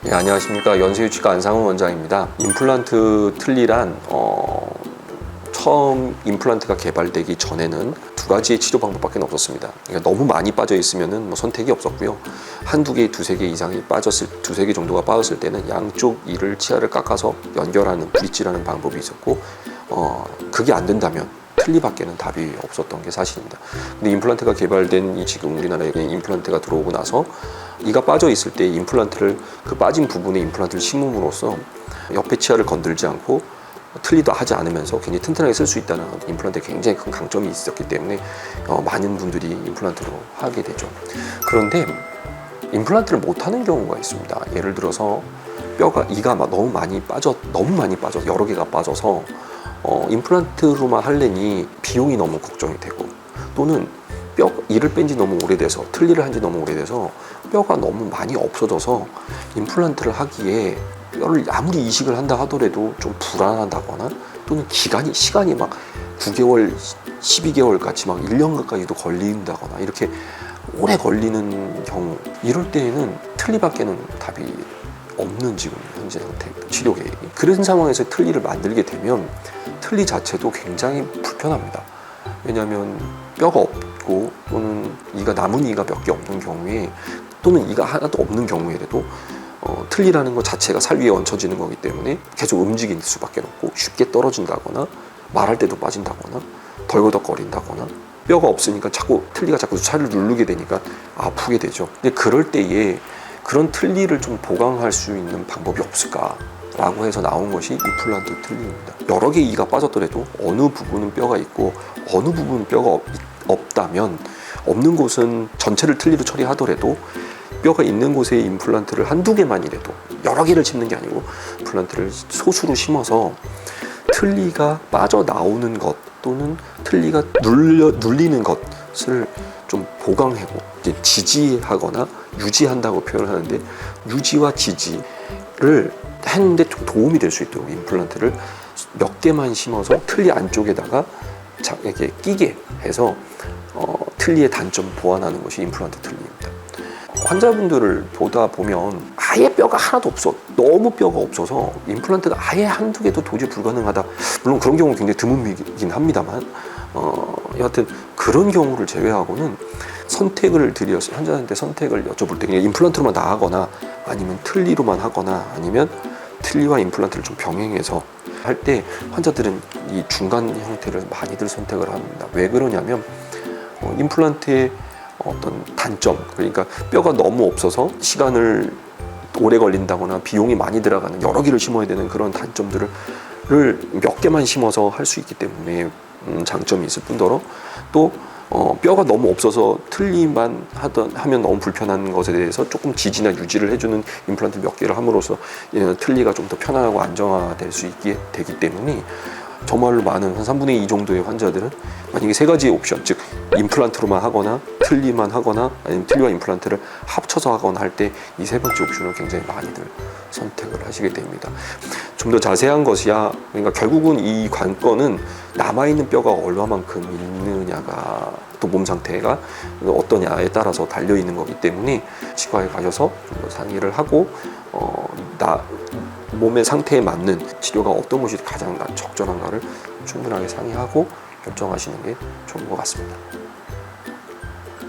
네, 안녕하십니까. 연세유치과 안상훈 원장입니다. 임플란트 틀니란 처음 임플란트가 개발되기 전에는 두 가지의 치료 방법밖에 없었습니다. 그러니까 너무 많이 빠져 있으면은 선택이 없었고요. 한두 개, 두세 개 이상이 두세 개 정도가 빠졌을 때는 양쪽 이를 치아를 깎아서 연결하는 브릿지라는 방법이 있었고, 그게 안 된다면 틀니밖에는 답이 없었던 게 사실입니다. 근데 임플란트가 개발된 지금 우리나라에 임플란트가 들어오고 나서 이가 빠져 있을 때 임플란트를 그 빠진 부분에 임플란트를 심음으로써 옆에 치아를 건들지 않고 틀니도 하지 않으면서 굉장히 튼튼하게 쓸 수 있다는 임플란트에 굉장히 큰 강점이 있었기 때문에 많은 분들이 임플란트로 하게 되죠. 그런데 임플란트를 못하는 경우가 있습니다. 예를 들어서 이가 너무 많이 빠져 여러 개가 빠져서 임플란트로만 하려니 비용이 너무 걱정이 되고, 또는 이를 뺀 지 너무 오래돼서 틀니를 한 지 너무 오래돼서 뼈가 너무 많이 없어져서 임플란트를 하기에 뼈를 아무리 이식을 한다 하더라도 좀 불안하다거나, 또는 시간이 막 9개월, 12개월 같이 막 1년 가까이도 걸린다거나 이렇게 오래 걸리는 경우, 이럴 때에는 틀니밖에는 답이 없는 지금 현재 상태 치료 계획이. 그런 상황에서 틀니를 만들게 되면 틀니 자체도 굉장히 불편합니다. 왜냐하면 뼈가 없고, 또는 남은 이가 몇 개 없는 경우에, 또는 이가 하나도 없는 경우에라도 틀니라는 것 자체가 살 위에 얹혀지는 거기 때문에 계속 움직일 수밖에 없고, 쉽게 떨어진다거나 말할 때도 빠진다거나 덜거덕거린다거나, 뼈가 없으니까 틀니가 자꾸 살을 누르게 되니까 아프게 되죠. 근데 그럴 때에 그런 틀니를 좀 보강할 수 있는 방법이 없을까라고 해서 나온 것이 임플란트 틀니입니다. 여러 개 이가 빠졌더라도 어느 부분은 뼈가 있고 어느 부분은 뼈가 없다면, 없는 곳은 전체를 틀니로 처리하더라도 뼈가 있는 곳에 임플란트를 한두 개만이라도, 여러 개를 심는 게 아니고 임플란트를 소수로 심어서 틀니가 빠져나오는 것, 또는 틀니가 눌리는 것을 좀 보강하고, 이제 지지하거나 유지한다고 표현을 하는데, 유지와 지지를 했는데 좀 도움이 될 수 있도록 임플란트를 몇 개만 심어서 틀니 안쪽에다가 이렇게 끼게 해서 틀니의 단점 보완하는 것이 임플란트 틀니입니다. 환자분들을 보다 보면 아예 뼈가 하나도 없어, 너무 뼈가 없어서 임플란트가 아예 한두 개도 도저히 불가능하다, 물론 그런 경우는 굉장히 드물긴 합니다만, 여하튼 그런 경우를 제외하고는 선택을 드려서 환자한테 선택을 여쭤볼 때 그냥 임플란트로만 다 하거나, 아니면 틀니로만 하거나, 아니면 틀니와 임플란트를 좀 병행해서 할 때 환자들은 이 중간 형태를 많이들 선택을 합니다. 왜 그러냐면 임플란트의 어떤 단점, 그러니까 뼈가 너무 없어서 시간을 오래 걸린다거나 비용이 많이 들어가는, 여러 개를 심어야 되는 그런 단점들을 몇 개만 심어서 할 수 있기 때문에 장점이 있을 뿐더러, 또 뼈가 너무 없어서 틀니만 하면 너무 불편한 것에 대해서 조금 지지나 유지를 해주는 임플란트 몇 개를 함으로써 틀니가 좀 더 편안하고 안정화될 수 있게 되기 때문에, 정말로 많은 한 3분의 2 정도의 환자들은 만약에 세 가지 옵션, 즉 임플란트로만 하거나 틀니만 하거나, 아니면 틀니와 임플란트를 합쳐서 하거나 할 때 이 세 번째 옵션을 굉장히 많이들 선택을 하시게 됩니다. 좀 더 자세한 것이야, 그러니까 결국은 이 관건은 남아있는 뼈가 얼마만큼 있느냐가, 또 몸 상태가 어떠냐에 따라서 달려있는 거기 때문에 치과에 가셔서 좀 더 상의를 하고 몸의 상태에 맞는 치료가 어떤 것이 가장 적절한가를 충분하게 상의하고 결정하시는 게 좋은 것 같습니다.